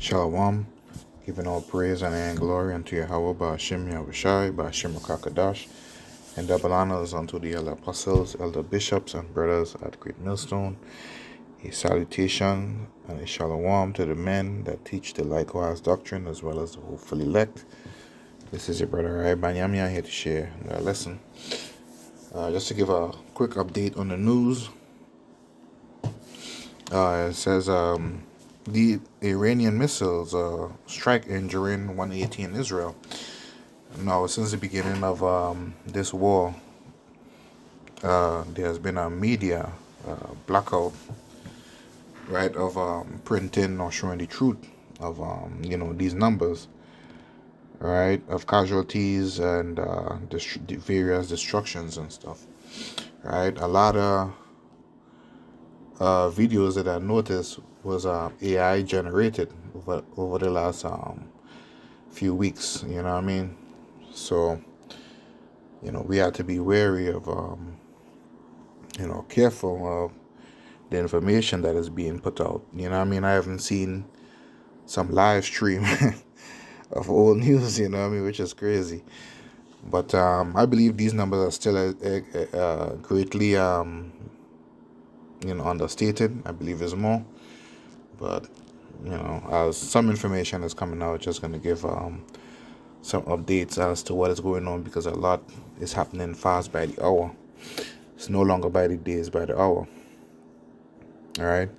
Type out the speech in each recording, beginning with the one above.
Shalom, giving all praise and glory unto Yahweh, Ba'ashim Yahushai, Ba'ashim Rakakadash, and double honors unto the elder apostles, elder bishops, and brothers at Great Millstone. A salutation and a shalom to the men that teach the likewise doctrine as well as the hopeful elect. This is your brother Rai Banyamia here to share the lesson. Just to give a quick update on the news, it says the Iranian missiles strike injuring 180 in Israel. Now, since the beginning of this war, there has been a media blackout, right, of printing or showing the truth of these numbers, right, of casualties and the various destructions and stuff, right. A lot of videos that I noticed was AI generated over the last few weeks. You know what I mean? So we have to be wary of careful of the information that is being put out. You know what I mean? I haven't seen some live stream of old news. You know what I mean? Which is crazy. But I believe these numbers are still greatly understated. I believe there's more, but as some information is coming out, just going to give some updates as to what is going on, because a lot is happening fast by the hour. It's no longer by the days, by the hour. All right.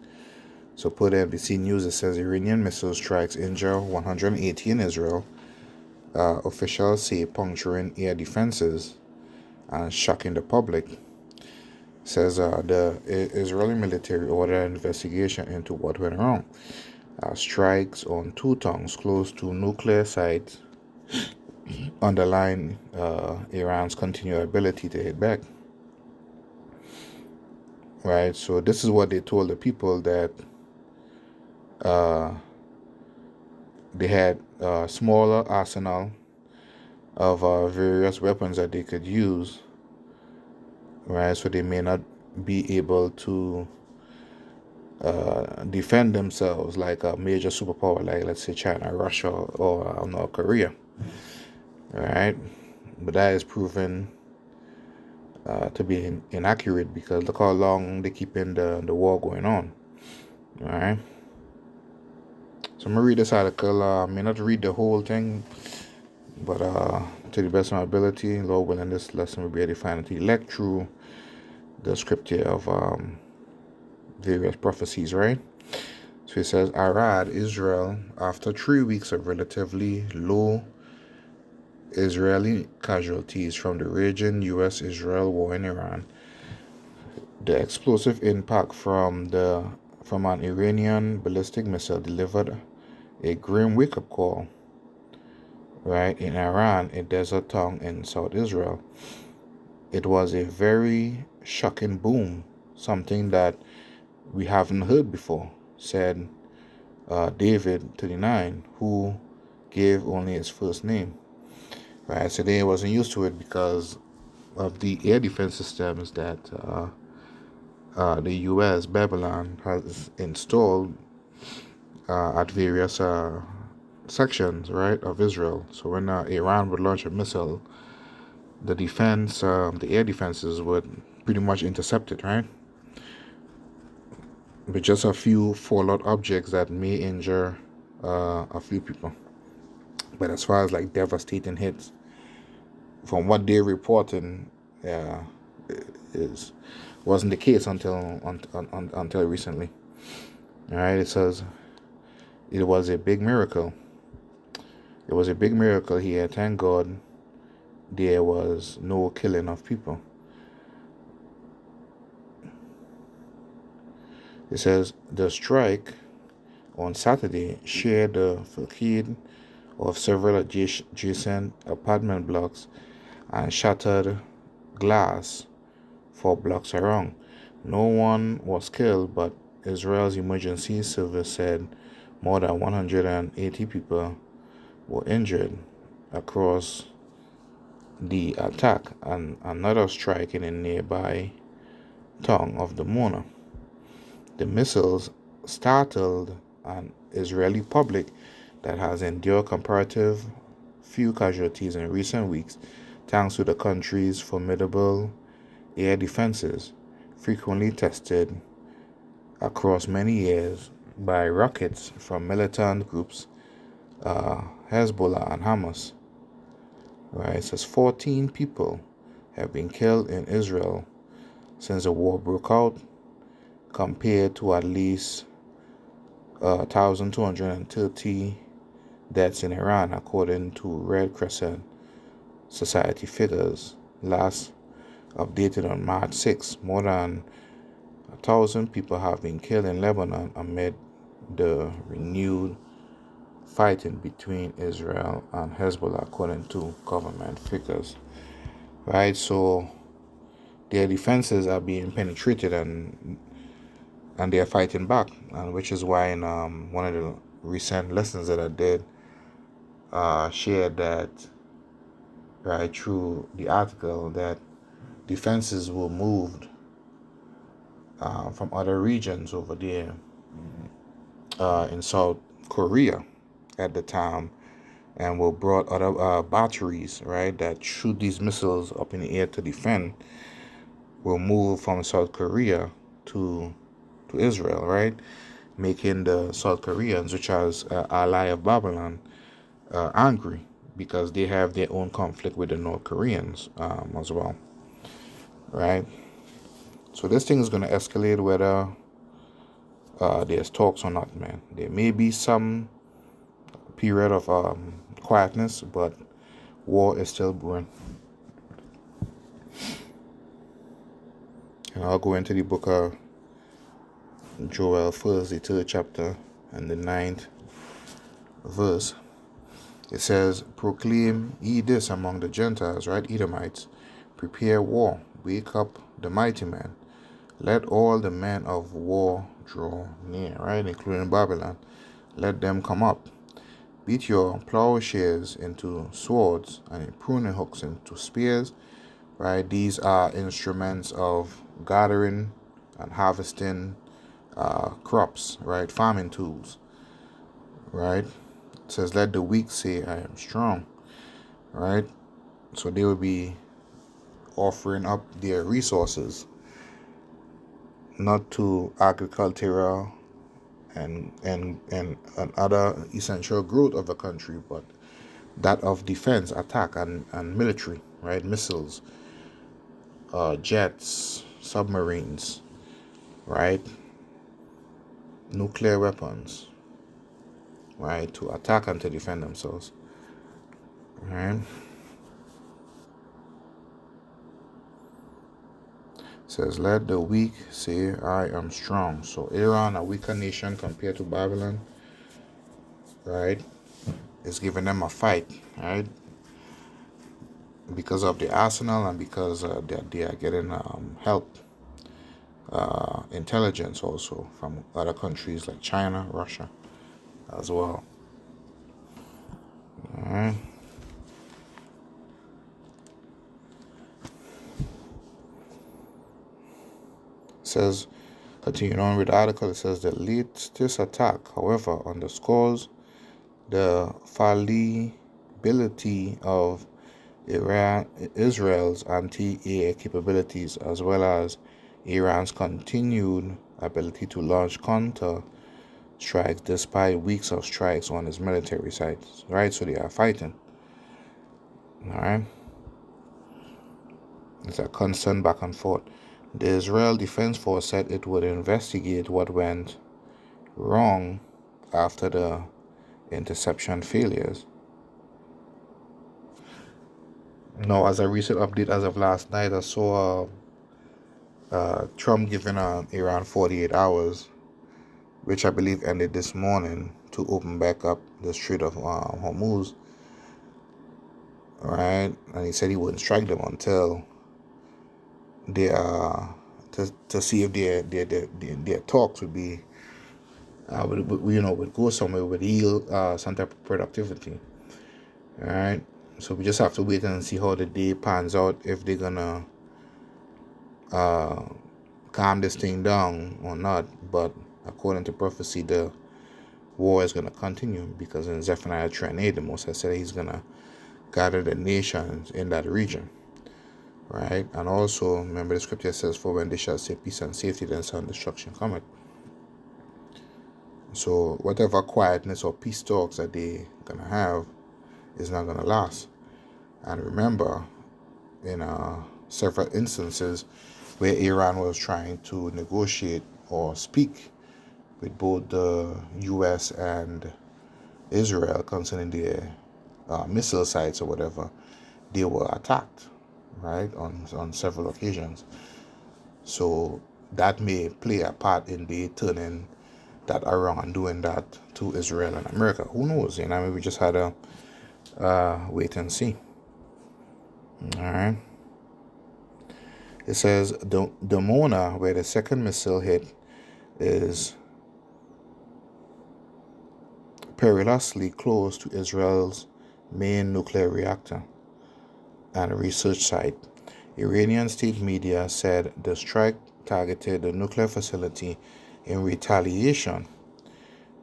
So per the NBC News, it says Iranian missile strikes injure 180 in Israel. Officials say puncturing air defenses and shocking the public. Says the Israeli military ordered an investigation into what went wrong. Strikes on two towns close to nuclear sites underline Iran's continued ability to hit back. Right, so this is what they told the people, that they had a smaller arsenal of various weapons that they could use, right? So they may not be able to defend themselves like a major superpower, like let's say China, Russia, or North Korea, right? But that is proven to be inaccurate, because look how long they keep in the war going on. All right. So I'm gonna read this article. I may not read the whole thing, but to the best of my ability, Lord willing, this lesson will be edifying to elect through the scripture of various prophecies, right? So it says, Arad, Israel, after 3 weeks of relatively low Israeli casualties from the raging U.S.-Israel war in Iran, the explosive impact from an Iranian ballistic missile delivered a grim wake-up call, right, in Iran, a desert town in South Israel. It was a very shocking boom, something that we haven't heard before, said David 39, who gave only his first name. Right, so they wasn't used to it because of the air defense systems that the U.S. Babylon has installed at various sections, right, of Israel. So when Iran would launch a missile, the defense, the air defenses would pretty much intercept it, right? With just a few fallout objects that may injure a few people. But as far as like devastating hits, from what they're reporting, wasn't the case until recently. All right, it says it was a big miracle. It was a big miracle here. Thank God there was no killing of people. It says the strike on Saturday shared the facade of several adjacent apartment blocks and shattered glass for blocks around. No one was killed, but Israel's emergency service said more than 180 people were injured across the attack and another strike in a nearby town of the Mona. The missiles startled an Israeli public that has endured comparative few casualties in recent weeks thanks to the country's formidable air defenses, frequently tested across many years by rockets from militant groups Hezbollah and Hamas. Right, it says 14 people have been killed in Israel since the war broke out, compared to at least 1,230 deaths in Iran, according to Red Crescent Society figures last updated on March 6. More than 1,000 people have been killed in Lebanon amid the renewed fighting between Israel and Hezbollah, according to government figures. Right, so their defenses are being penetrated and they are fighting back, and which is why in one of the recent lessons that I did, shared that right through the article that defenses were moved from other regions over there in South Korea at the time, and were brought other batteries, right, that shoot these missiles up in the air to defend, will move from South Korea to Israel, right, making the South Koreans, which is an ally of Babylon, angry because they have their own conflict with the North Koreans as well, right? So this thing is going to escalate whether there's talks or not, man. There may be some period of quietness, but war is still brewing. And I'll go into the book of Joel first, the 3rd chapter and the 9th verse. It says, proclaim ye this among the Gentiles, right, Edomites, prepare war, wake up the mighty men, let all the men of war draw near, right, including Babylon, let them come up. Beat your plowshares into swords and your pruning hooks into spears, right? These are instruments of gathering and harvesting crops, right? Farming tools, right? It says, let the weak say, I am strong, right? So they will be offering up their resources, not to agricultural and other essential growth of the country, but that of defense, attack, and military, right? Missiles, jets, submarines, right? Nuclear weapons, right? To attack and to defend themselves, right? It says, let the weak say, I am strong. So Iran, a weaker nation compared to Babylon, right, is giving them a fight, right? Because of the arsenal and because they are getting help, intelligence also from other countries like China, Russia as well. All right. It says, continuing on with the article, it says the latest attack, however, underscores the fallibility of Israel's anti-air capabilities, as well as Iran's continued ability to launch counter strikes despite weeks of strikes on its military sites, right? So they are fighting, all right? It's a constant back and forth. The Israel Defense Force said it would investigate what went wrong after the interception failures. Now, as a recent update as of last night, I saw Trump giving Iran 48 hours, which I believe ended this morning, to open back up the Strait of Hormuz, right? And he said he wouldn't strike them until they to see if their talks would be would go somewhere, would yield some type of productivity. All right, so we just have to wait and see how the day pans out, if they're gonna calm this thing down or not. But according to prophecy, the war is going to continue, because in Zephaniah 3:8, the Most High said he's going to gather the nations in that region, right? And also, remember the scripture says, for when they shall say peace and safety, then sudden destruction cometh. So whatever quietness or peace talks that they're going to have is not going to last. And remember, in several instances where Iran was trying to negotiate or speak with both the U.S. and Israel concerning their missile sites or whatever, they were attacked, right, on several occasions. So that may play a part in the turning that around and doing that to Israel and America. Who knows? You know, maybe we just had to wait and see. All right. It says the Mona, where the second missile hit, is perilously close to Israel's main nuclear reactor and a research site. Iranian state media said the strike targeted the nuclear facility in retaliation,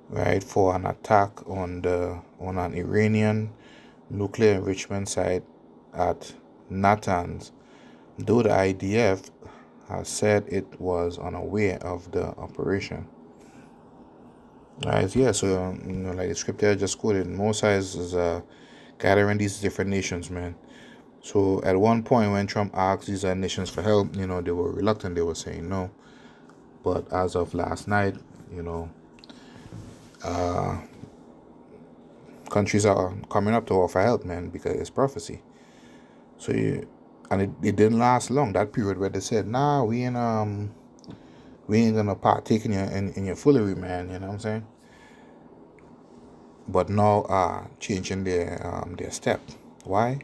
right, for an attack on an Iranian nuclear enrichment site at Natanz, though the IDF has said it was unaware of the operation. Right, yeah, so like the scripture I just quoted, Moses is gathering these different nations, man. So at one point when Trump asked these nations for help, they were reluctant, they were saying no. But as of last night, countries are coming up to offer help, man, because it's prophecy. So and it didn't last long, that period where they said, nah, we ain't gonna partake in your foolery, man, you know what I'm saying? But now changing their step. Why?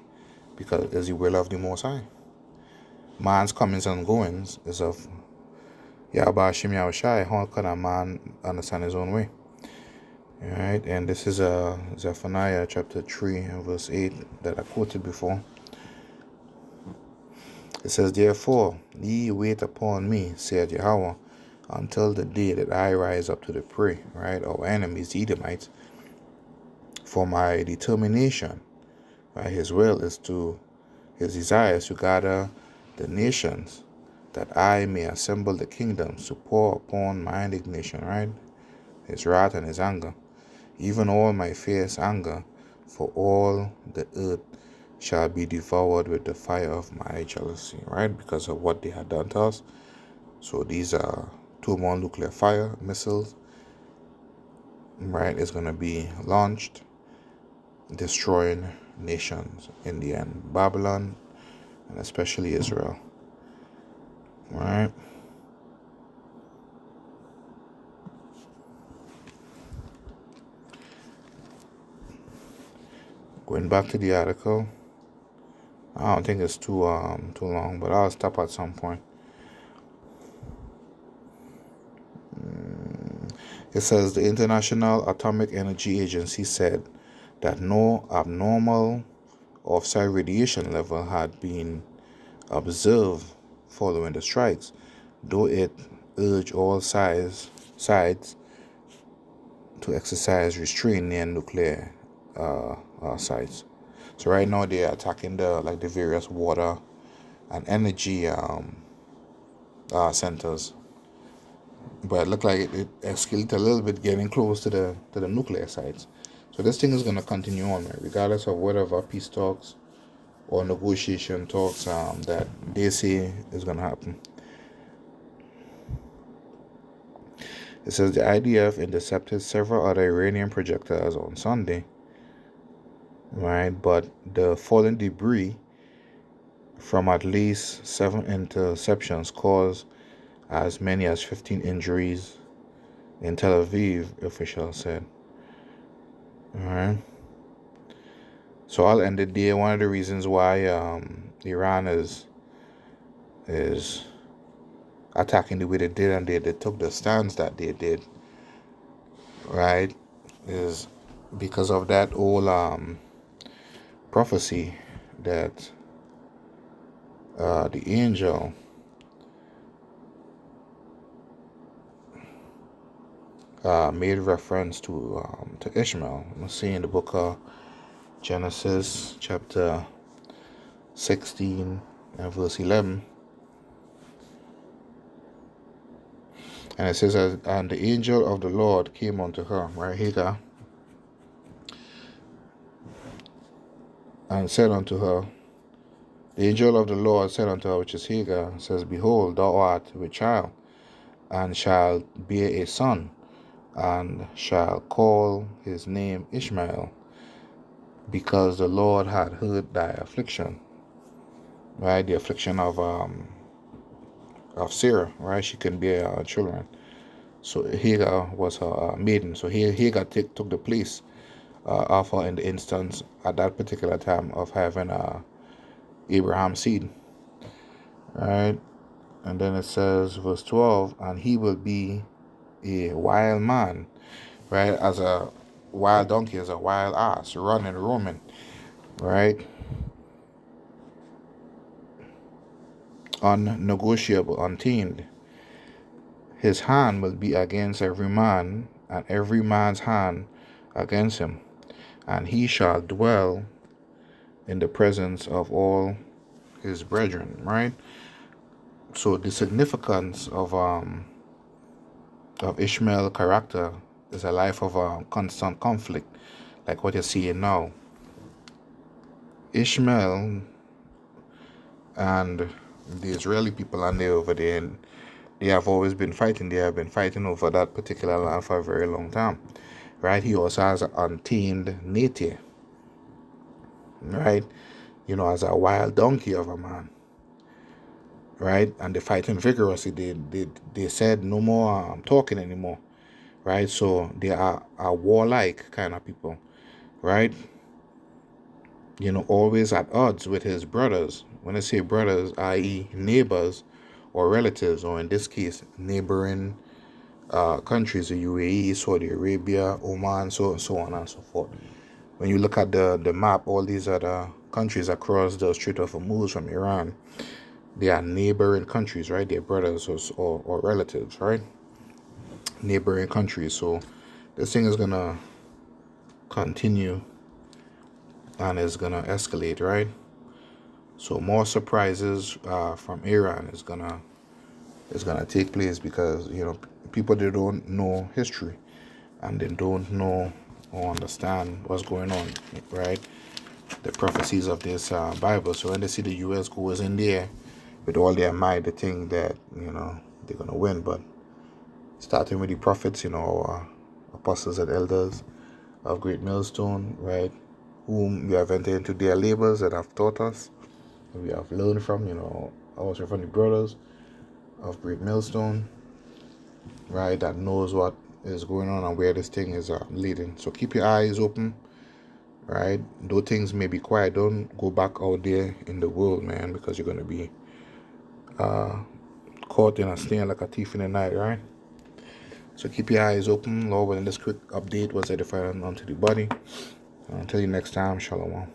Because it's the will of the Most High. Man's comings and goings is of Yahweh Hashem Yahushai. How can a man understand his own way? Alright, and this is Zephaniah chapter 3 and verse 8 that I quoted before. It says, therefore, ye wait upon me, saith Yahweh, until the day that I rise up to the prey, right? Our enemies, the Edomites, for my determination, right? His will is his desire is to gather the nations, that I may assemble the kingdoms to pour upon my indignation, right? His wrath and his anger, even all my fierce anger, for all the earth shall be devoured with the fire of my jealousy, right? Because of what they had done to us. So these are 2 more nuclear fire missiles, right? Is going to be launched, destroying nations in the end, Babylon and especially Israel, right? Going back to the article, I don't think it's too long, but I'll stop at some point. It says the International Atomic Energy Agency said that no abnormal offsite radiation level had been observed following the strikes, though it urged all sides to exercise restraint near nuclear sites. So right now they are attacking the various water and energy centers, but it looked like it escalated a little bit, getting close to the nuclear sites. So this thing is going to continue on, man, regardless of whatever peace talks or negotiation talks that they say is going to happen. It says the IDF intercepted several other Iranian projectiles on Sunday, right? But the fallen debris from at least 7 interceptions caused as many as 15 injuries in Tel Aviv, officials said. Alright. So I'll end it there. One of the reasons why Iran is attacking the way they did, and they took the stance that they did, right, is because of that old prophecy that the angel made reference to Ishmael. Let's see in the book of Genesis chapter 16 and verse 11. And it says, and the angel of the Lord came unto her, right, Hagar, and said unto her, the angel of the Lord said unto her, which is Hagar, says, behold, thou art with child, and shalt bear a son, and shall call his name Ishmael, because the Lord had heard thy affliction. Right, the affliction of Sarah, right? She couldn't bear children. So Hagar was her maiden. So Hagar took the place of her in the instance at that particular time of having Abraham's seed. Right? And then it says, verse 12, and he will be a wild man, right? As a wild donkey, as a wild ass, running, roaming, right? Unnegotiable, untamed. His hand will be against every man, and every man's hand against him. And he shall dwell in the presence of all his brethren, right? So the significance of Ishmael's character is a life of constant conflict, like what you're seeing now. Ishmael and the Israeli people and they over there, and they have always been fighting. They have been fighting over that particular land for a very long time, right? He also has an untamed native, right? You know, as a wild donkey of a man, right? And they're fighting vigorously. They said no more talking anymore, right? So they are a warlike kind of people, right? You know, always at odds with his brothers. When I say brothers, i.e. neighbors or relatives, or in this case, neighboring countries, the UAE, Saudi Arabia, Oman, so on and so forth. When you look at the map, all these other countries across the Strait of Hormuz from Iran, they are neighboring countries, right? They're brothers or relatives, right? Neighboring countries. So this thing is going to continue and is going to escalate, right? So more surprises from Iran is gonna take place, because you know people, they don't know history and they don't know or understand what's going on, right? The prophecies of this Bible. So when they see the U.S. goes in there with all their might, they think that you know they're gonna win. But starting with the prophets, you know, apostles and elders of Great Millstone, right, whom we have entered into their labors that have taught us, and we have learned from, you know, also from the brothers of Great Millstone, right, that knows what is going on and where this thing is leading. So keep your eyes open, right? Though things may be quiet, don't go back out there in the world, man, because you're going to be caught in a snare like a thief in the night, right? So keep your eyes open. Lord, in this quick update was edifying unto the body. Until you next time, shalom.